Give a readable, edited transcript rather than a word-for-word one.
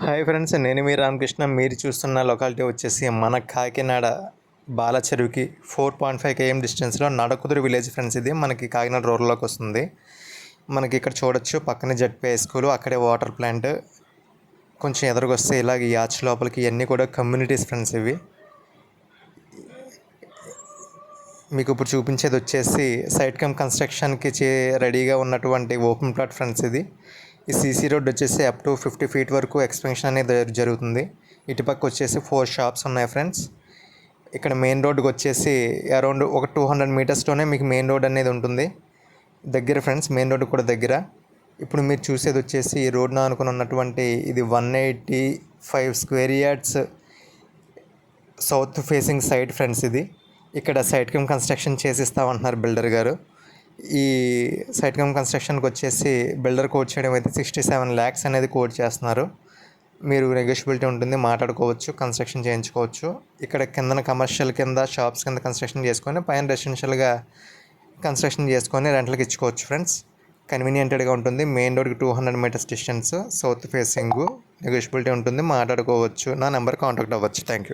Hi friends, నేను మీ రామకృష్ణ. మీరు చూస్తున్న లొకాలిటీ వచ్చేసి మన కాకినాడ బాలచెరువుకి 4.5 km డిస్టెన్స్లో నడకుదురు విలేజ్ ఫ్రెండ్స్. ఇది మనకి కాకినాడ రోడ్లోకి వస్తుంది. మనకి ఇక్కడ చూడొచ్చు పక్కనే జెడ్పీ స్కూల్, అక్కడే వాటర్ ప్లాంట్. కొంచెం ఎదురుకొస్తే ఇలాగ ఈ ఆర్చ్ లోపలికి ఇవన్నీ కూడా కమ్యూనిటీస్ ఫ్రెండ్స్. ఇవి మీకు ఇప్పుడు చూపించేది వచ్చేసి సైట్ కమ్ కన్స్ట్రక్షన్కి రెడీగా ఉన్నటువంటి ఓపెన్ ప్లాట్ ఫ్రెండ్స్. ఇది ఈ సీసీ రోడ్ వచ్చేసి అప్ టు 50 feet వరకు ఎక్స్పెన్షన్ అనేది జరుగుతుంది. ఇటుపక్క వచ్చేసి 4 shops ఉన్నాయి ఫ్రెండ్స్. ఇక్కడ మెయిన్ రోడ్కి వచ్చేసి అరౌండ్ ఒక 200 meters మీకు మెయిన్ రోడ్ అనేది ఉంటుంది దగ్గర ఫ్రెండ్స్. మెయిన్ రోడ్ కూడా దగ్గర. ఇప్పుడు మీరు చూసేది వచ్చేసి ఈ రోడ్ను అనుకుని ఉన్నటువంటి ఇది 185 square yards south facing site friends. ఇది ఇక్కడ సైట్ కమ్ కన్స్ట్రక్షన్ చేసిస్తామంటున్నారు బిల్డర్ గారు. ఈ సైట్ కమ్ కన్స్ట్రక్షన్కి వచ్చేసి బిల్డర్ కోట్ చేయడం అయితే 67 lakhs అనేది కోట్ చేస్తున్నారు. మీరు నెగోషియబిలిటీ ఉంటుంది, మాట్లాడుకోవచ్చు, కన్స్ట్రక్షన్ చేయించుకోవచ్చు. ఇక్కడ కిందన కమర్షియల్ కింద షాప్స్ కింద కన్స్ట్రక్షన్ చేసుకొని పైన రెసిడెన్షియల్గా కన్స్ట్రక్షన్ చేసుకొని రెంట్లకు ఇచ్చుకోవచ్చు ఫ్రెండ్స్. కన్వీనియంటెడ్గా ఉంటుంది. మెయిన్ రోడ్కి 200 meters డిస్టెన్స్, సౌత్ ఫేసింగ్, నెగోషియబిలిటీ ఉంటుంది, మాట్లాడుకోవచ్చు. నా నెంబర్ కాంటాక్ట్ అవ్వచ్చు. Thank you.